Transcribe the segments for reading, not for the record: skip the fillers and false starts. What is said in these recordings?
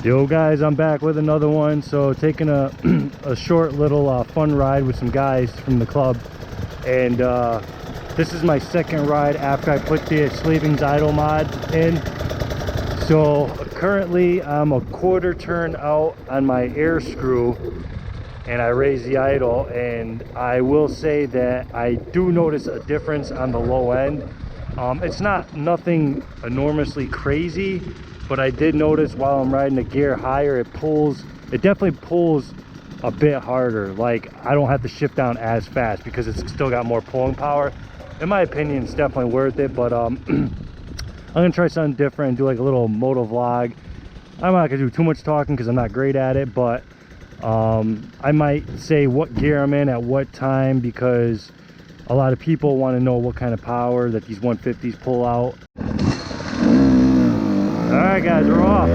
Yo guys, I'm back with another one. So taking a a short little fun ride with some guys from the club, and this is my second ride after I put the Slavings idle mod in. So currently I'm a quarter turn out on my air screw and I raise the idle, and I will say that I do notice a difference on the low end. It's not nothing enormously crazy, but I did notice while I'm riding the gear higher, it definitely pulls a bit harder. Like, I don't have to shift down as fast because it's still got more pulling power. In my opinion, it's definitely worth it, but I'm gonna try something different and do like a little motovlog. I'm not gonna do too much talking because I'm not great at it, but I might say what gear I'm in at what time, because a lot of people want to know what kind of power that these 150s pull out. All right guys, we're off.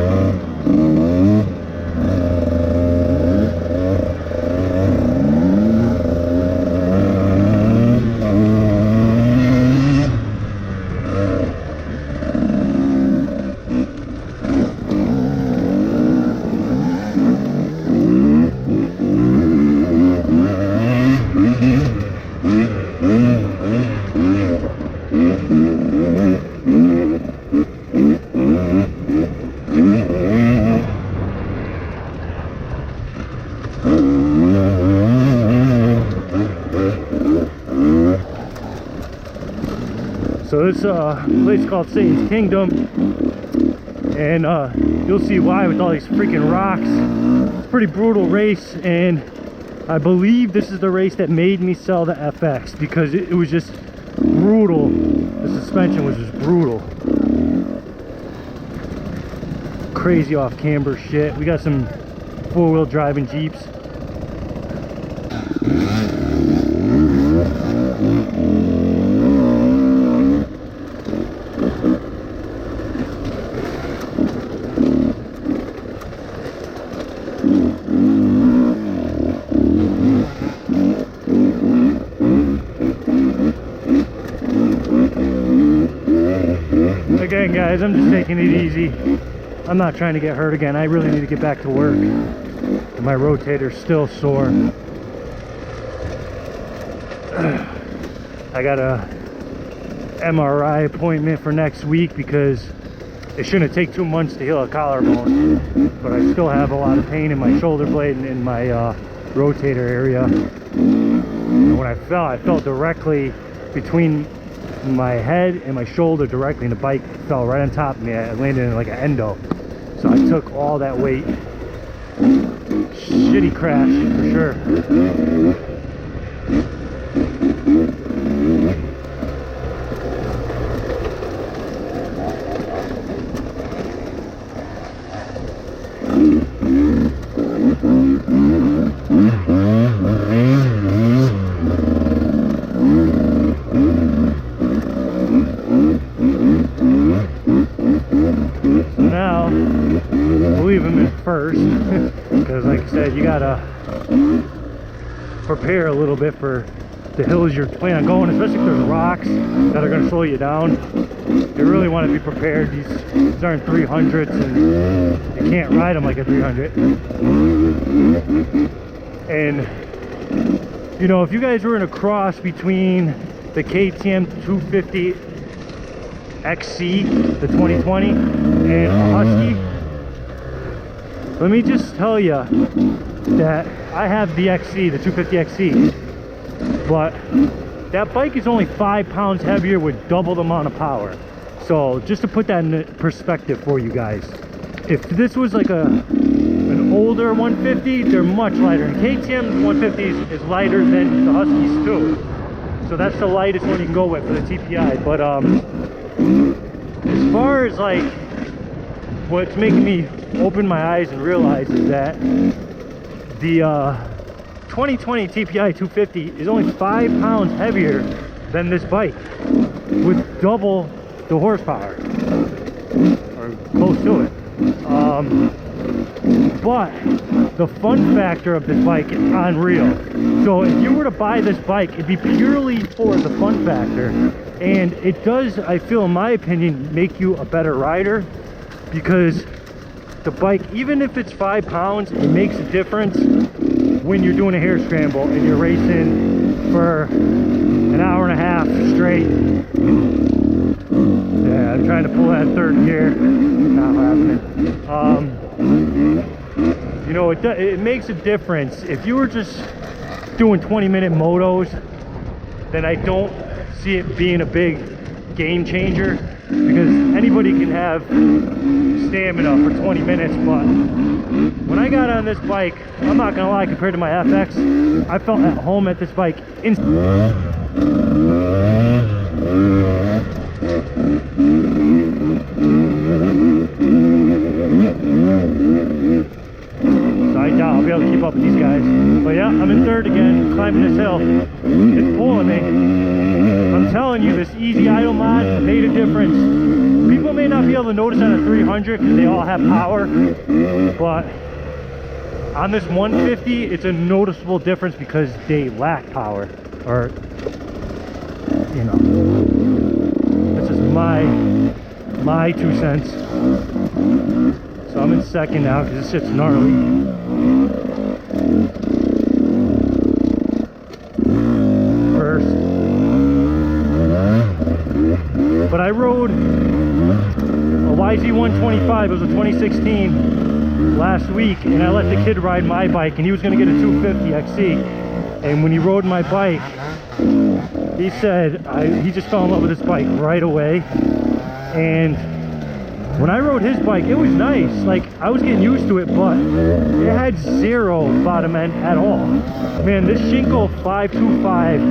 So this place called Satan's Kingdom, and you'll see why with all these freaking rocks. It's a pretty brutal race, and I believe this is the race that made me sell the FX, because it was just brutal. The suspension was just brutal. Crazy off camber shit. We got some four-wheel driving Jeeps. Again guys, I'm just taking it easy. I'm not trying to get hurt again. I really need to get back to work. My rotator's still sore. I got a MRI appointment for next week because it shouldn't take 2 months to heal a collarbone, but I still have a lot of pain in my shoulder blade and in my rotator area. And when I fell directly between my head and my shoulder directly, and the bike fell right on top of me. I landed in like an endo, so I took all that weight. Shitty crash for sure. Now we'll leave him in first because, like I said, you gotta prepare a little bit for the hills you're planning on going, especially if there's rocks that are going to slow you down. You really want to be prepared. These aren't 300s, and you can't ride them like a 300. And you know, if you guys were in a cross between the KTM 250 XC, the 2020, and a Husky, let me just tell you that I have the XC, the 250 XC, but that bike is only 5 pounds heavier with double the amount of power. So just to put that in perspective for you guys, if this was like an older 150, they're much lighter, and KTM 150s is lighter than the Huskies too. So that's the lightest one you can go with for the TPI. But as far as like what's making me open my eyes and realize is that the 2020 TPI 250 is only 5 pounds heavier than this bike with double the horsepower, or close to it. But the fun factor of this bike is unreal. So if you were to buy this bike, it'd be purely for the fun factor, and it does, I feel, in my opinion, make you a better rider, because the bike, even if it's 5 pounds, it makes a difference when you're doing a hare scramble and you're racing for an hour and a half straight. Yeah, I'm trying to pull that third gear, not happening. You know, it makes a difference. If you were just doing 20-minute motos, then I don't see it being a big game changer, because anybody can have stamina for 20 minutes. But when I got on this bike, I'm not gonna lie, compared to my FX, I felt at home at this bike So I doubt I'll be able to keep up with these guys. But yeah, I'm in third again, climbing this hill. It's pulling me. I'm telling you, this easy idle mod made a difference. People may not be able to notice on a 300 because they all have power, but on this 150, it's a noticeable difference because they lack power. Or, you know, this is my 2 cents. So I'm in second now because this shit's gnarly. First. But I rode a YZ125, it was a 2016 last week, and I let the kid ride my bike, and he was going to get a 250 XC. And when he rode my bike, he said he just fell in love with this bike right away. And when I rode his bike, it was nice. Like, I was getting used to it, but it had zero bottom end at all. Man, this Shinko 525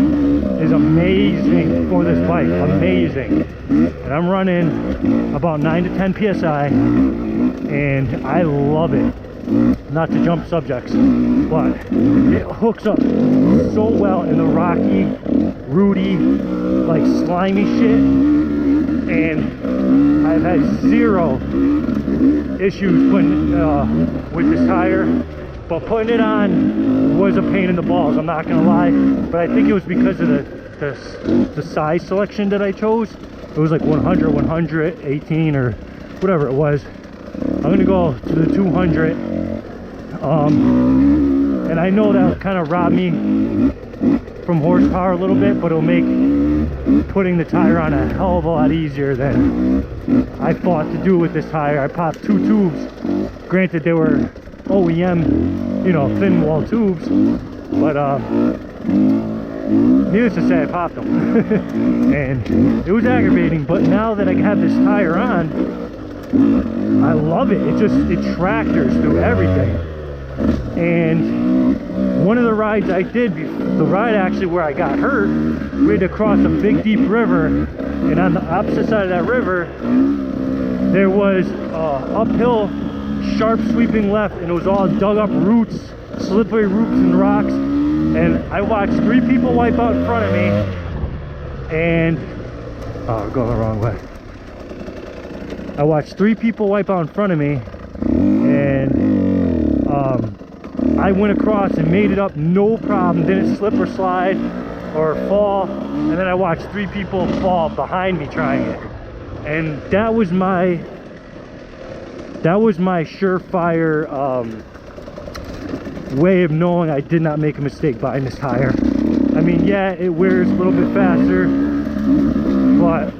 is amazing for this bike. Amazing. And I'm running about 9 to 10 PSI, and I love it. Not to jump subjects, but it hooks up so well in the rocky, rooty, like slimy shit. And I've had zero issues putting with this tire, but putting it on was a pain in the balls, I'm not gonna lie. But I think it was because of the size selection that I chose. It was like 100, 118, or whatever it was. I'm gonna go to the 200, and I know that'll kind of rob me from horsepower a little bit, but it'll make putting the tire on a hell of a lot easier than I thought to do with this tire. I popped 2 tubes. Granted, they were OEM, you know, thin wall tubes, but needless to say, I popped them. And it was aggravating, but now that I have this tire on, I love it. It tractors through everything. And one of the rides I did, the ride actually where I got hurt, we had to cross a big deep river, and on the opposite side of that river there was uphill sharp sweeping left, and it was all dug up roots, slippery roots and rocks. And I watched 3 people wipe out in front of me, and we're going the wrong way. I watched 3 people wipe out in front of me, and I went across and made it up, no problem, didn't slip or slide or fall. And then I watched 3 people fall behind me trying it, and that was my surefire way of knowing I did not make a mistake buying this tire. I mean, yeah, it wears a little bit faster, but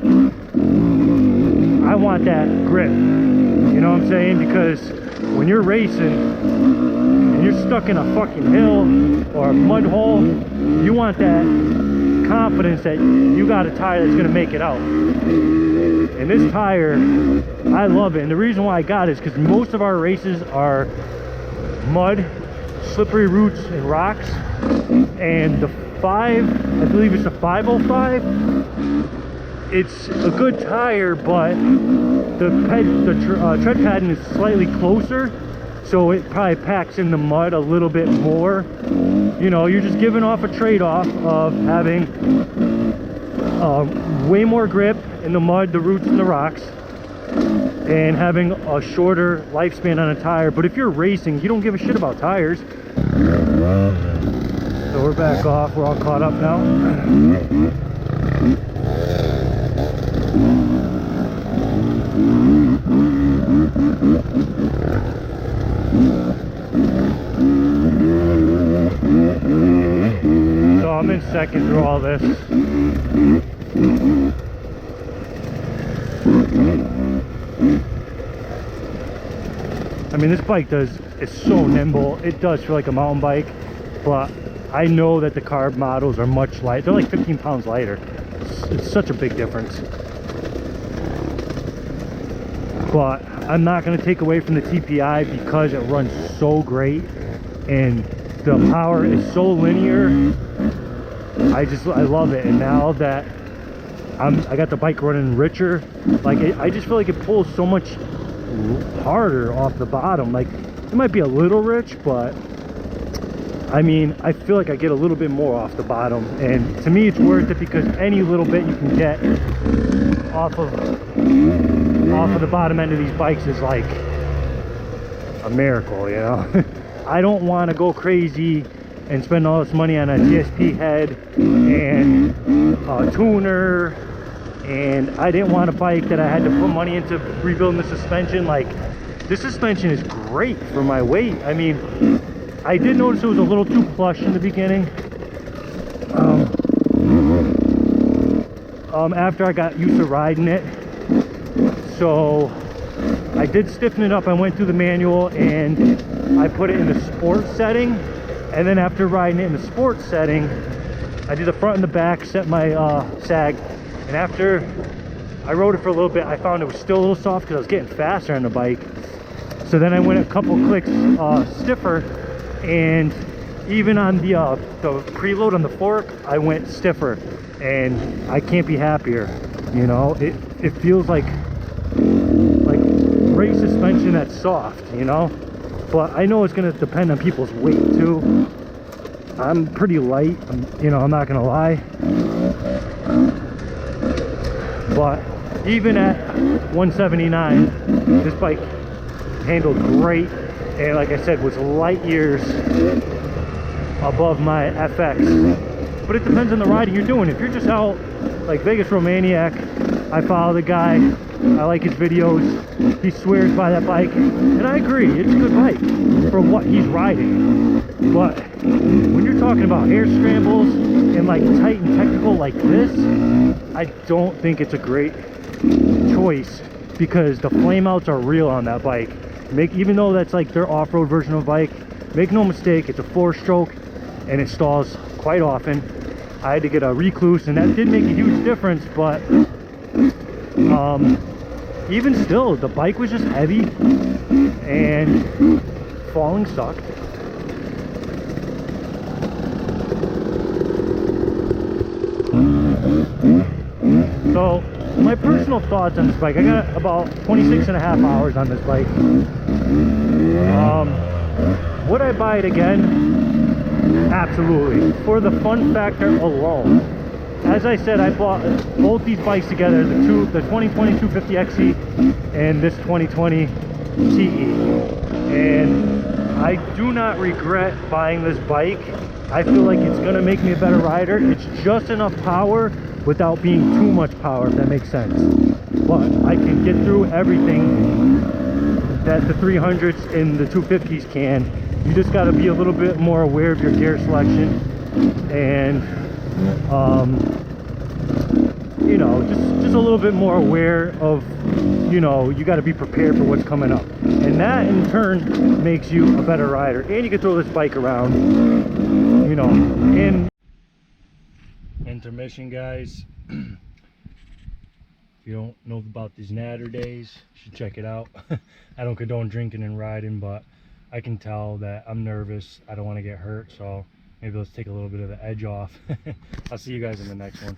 I want that grip, you know what I'm saying? Because when you're racing and you're stuck in a fucking hill or a mud hole, you want that confidence that you got a tire that's gonna make it out. And this tire, I love it. And the reason why I got it is because most of our races are mud, slippery roots and rocks. And the I believe it's a 505, it's a good tire, but the tread padding is slightly closer, so it probably packs in the mud a little bit more. You know, you're just giving off a trade-off of having way more grip in the mud, the roots and the rocks, and having a shorter lifespan on a tire. But if you're racing, you don't give a shit about tires. So we're back off, we're all caught up now. So I'm in second through all this. I mean, this bike it's so nimble. It does feel like a mountain bike, but I know that the carb models are much lighter. They're like 15 pounds lighter. It's such a big difference. But I'm not going to take away from the TPI because it runs so great and the power is so linear. I love it. And now that I got the bike running richer, like I just feel like it pulls so much harder off the bottom. Like it might be a little rich, but I mean, I feel like I get a little bit more off the bottom, and to me it's worth it because any little bit you can get off of the bottom end of these bikes is like a miracle, you know. I don't want to go crazy and spend all this money on a GSP head and a tuner, and I didn't want a bike that I had to put money into rebuilding the suspension. Like, this suspension is great for my weight. I mean, I did notice it was a little too plush in the beginning. After I got used to riding it, so I did stiffen it up. I went through the manual and I put it in the sport setting, and then after riding it in the sport setting, I did the front and the back, set my sag, and after I rode it for a little bit, I found it was still a little soft because I was getting faster on the bike. So then I went a couple clicks stiffer, and even on the preload on the fork, I went stiffer, and I can't be happier. You know, it feels like race suspension that's soft, you know. But I know it's going to depend on people's weight too. I'm pretty light, you know, I'm not gonna lie. But even at 179, this bike handled great, and like I said, was light years above my FX. But it depends on the riding you're doing. If you're just out like Vegas Romaniac, I follow the guy, I like his videos, he swears by that bike, and I agree, it's a good bike for what he's riding. But when you're talking about air scrambles and like tight and technical like this, I don't think it's a great choice, because the flameouts are real on that bike. Even though that's like their off-road version of a bike, make no mistake, it's a 4-stroke and it stalls quite often. I had to get a recluse, and that did make a huge difference, but even still, the bike was just heavy and falling sucked. So my personal thoughts on this bike, I got about 26 and a half hours on this bike. Would I buy it again? Absolutely, for the fun factor alone. As I said, I bought both these bikes together, the 2020 250xe and this 2020 TE, and I do not regret buying this bike. I feel like it's going to make me a better rider. It's just enough power without being too much power, if that makes sense. But I can get through everything that the 300s and the 250s can. You just got to be a little bit more aware of your gear selection, and you know, just a little bit more aware of, you know, you got to be prepared for what's coming up, and that in turn makes you a better rider. And you can throw this bike around, you know. In intermission, guys. If you don't know about these natter days, you should check it out. I don't condone drinking and riding, but I can tell that I'm nervous. I don't want to get hurt, so maybe let's take a little bit of the edge off. I'll see you guys in the next one.